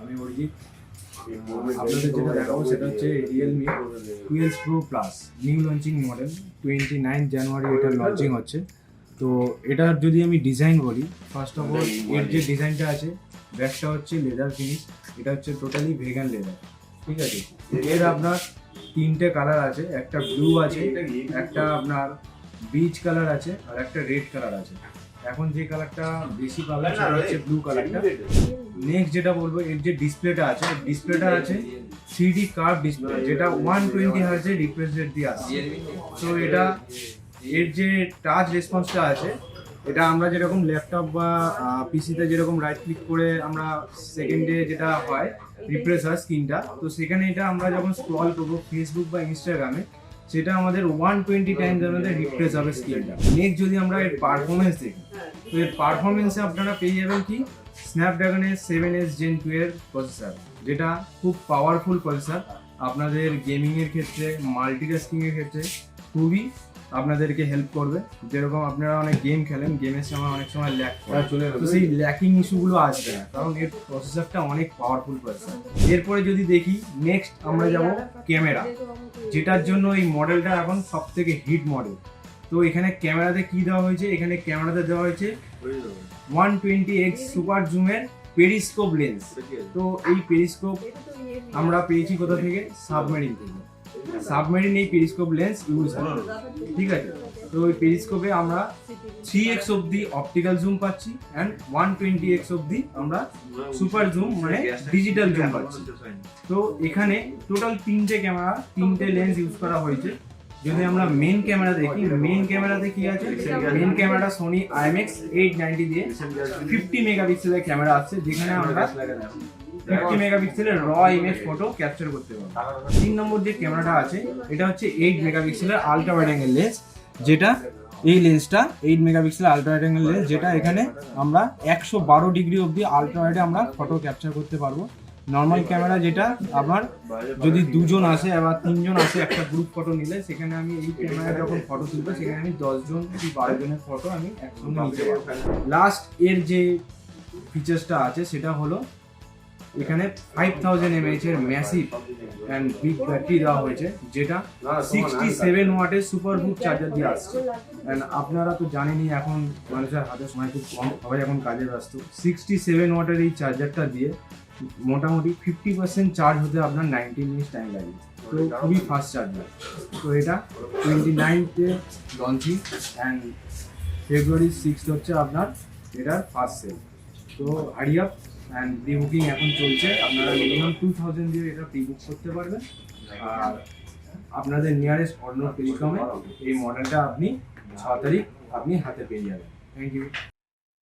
আমি অরিজিৎ। আপনাদের যেটা দেখাবো সেটা হচ্ছে Realme 12pro+, new launching model, 29 জানুয়ারি এটা লঞ্চিং হচ্ছে। তো এটার যদি আমি ডিজাইন বলি, ফার্স্ট অফ অল এর যে ডিজাইনটা আছে, ব্যাকটা হচ্ছে লেদার ফিনিশ, এটা হচ্ছে টোটালি ভেগান লেদার, ঠিক আছে। এর আপনার তিনটে কালার আছে, একটা ব্লু আছে, একটা আপনার বিচ কালার আছে, আর একটা রেড কালার আছে। এখন যে কালারটা বেশি পাবেন সেটা হচ্ছে ব্লু কালারটা। নেক্সট যেটা বলবো, এর যে ডিসপ্লেটা আছে, ডিসপ্লেটা আছে 3D কার্ভ ডিসপ্লে, যেটা 120 হার্জের রিফ্রেশ রেট দিয়ে আসছে। তো এটা এর যে টাচ রেসপন্সটা আছে, এটা আমরা যেরকম ল্যাপটপ বা পিসিতে যেরকম রাইট ক্লিক করে আমরা সেকেন্ডে যেটা হয় রিফ্রেশ হয় স্ক্রিনটা, তো সেখানে এটা আমরা যখন স্ক্রল করবো ফেসবুক বা ইনস্টাগ্রামে, সেটা আমাদের 120 টাইমস আমাদের রিফ্রেশ হবে স্ক্রিনটা। নেক্সট যদি আমরা এর পারফরমেন্স দেখি, তো এর পারফরমেন্সে আপনারা পেয়ে যাবেন কি স্ন্যাপড্রাগনের 7S Gen 2 এর প্রসেসর, যেটা খুব পাওয়ারফুল প্রসেসর। আপনাদের গেমিংয়ের ক্ষেত্রে, মাল্টিটাস্কিংয়ের ক্ষেত্রে খুবই আপনাদেরকে হেল্প করবে। যেরকম আপনারা অনেক গেম খেলেন, গেমের সময় অনেক সময় ল্যাগ চলে গেল, তো সেই ল্যাকিং ইস্যুগুলো আসবে না, কারণ এর প্রসেসরটা অনেক পাওয়ারফুল প্রসেসর। এরপরে যদি দেখি নেক্সট আমরা যাব ক্যামেরা, যেটার জন্য এই মডেলটা এখন সব থেকে হিট মডেল। তো এখানে ক্যামেরাতে কি দেওয়া হয়েছে, এখানে ক্যামেরাতে দেওয়া হয়েছে 120x সুপার জুমের পেরিস্কোপ লেন্স। তো এই পেরিস্কোপ আমরা পেয়েছি কোথা থেকে? সাবমেরিন থেকে। সাবমেরিন এই পেরিস্কোপ লেন্স ইউজ হয়, ঠিক আছে। তো ওই পেরিস্কোপে আমরা 3x অবধি অপটিক্যাল জুম পাচ্ছি অ্যান্ড 120x অবধি আমরা সুপার জুম মানে ডিজিটাল জুম পাচ্ছি। তো এখানে টোটাল তিনটে ক্যামেরা, তিনটে লেন্স ইউজ করা হয়েছে। যদি আমরা মেন ক্যামেরা দেখি, মেন ক্যামেরাতে কি আছে? মেন ক্যামেরাটা সোনি IMX 890 দিয়ে 50 মেগাপিক্সেলের ক্যামেরা আসছে, যেখানে আমরা 50 মেগাপিক্সেলের র ইমেজ ফটো ক্যাপচার করতে পারবো। 3 নম্বর যে ক্যামেরাটা আছে, এটা হচ্ছে 8 মেগাপিক্সেলের আলট্রা ওয়াইড অ্যাঙ্গেল লেন্স, যেটা এই লেন্সটা 8 মেগাপিক্সেলের আলট্রা ওয়াইড অ্যাঙ্গেল লেন্স, যেটা এখানে আমরা 112 ডিগ্রি অবধি আলট্রা ওয়াইডে আমরা ফটো ক্যাপচার করতে পারবো। নর্মাল ক্যামেরা যেটা আমার যদি দুজন আসে আবার তিনজন আসে একটা গ্রুপ ফটো নিলে, সেখানে আমি এই ক্যামেরা যখন ফটো তুলবো সেখানে আমি 10 জন কি 12 জনের ফটো আমি একসঙ্গে নিতে পারবো। লাস্ট এর যে ফিচার্সটা আছে সেটা হলো এখানে 5000 mAh এর ম্যাসিভ অ্যান্ড বিগ ব্যাটারি দেওয়া হয়েছে, যেটা 67 ওয়াটের সুপার বুট চার্জার দিয়ে আসছে। অ্যান্ড আপনারা তো জানেনই এখন মানুষের হাতে সময় খুব কম, সবাই এখন কাজে ব্যস্ত। 67 ওয়াটের এই চার্জারটা দিয়ে মোটামুটি 50% চার্জ হতে আপনার 90 মিনিট টাইম লাগে। তো খুবই ফাস্ট চার্জার। তো এটা 29তে লঞ্চিং অ্যান্ড ফেব্রুয়ারি 6 হচ্ছে আপনার এটার ফার্স্ট সেল। তো hurry up, and pre booking এখন চলছে। আপনারা মিনিমাম 2000 দিয়ে এটা প্রি বুক করতে পারবেন। আর আপনাদের নিয়ারেস্ট অন্য টেলিকমে এই মডেলটা আপনি 6 তারিখ আপনি হাতে পেয়ে যাবেন। Thank you.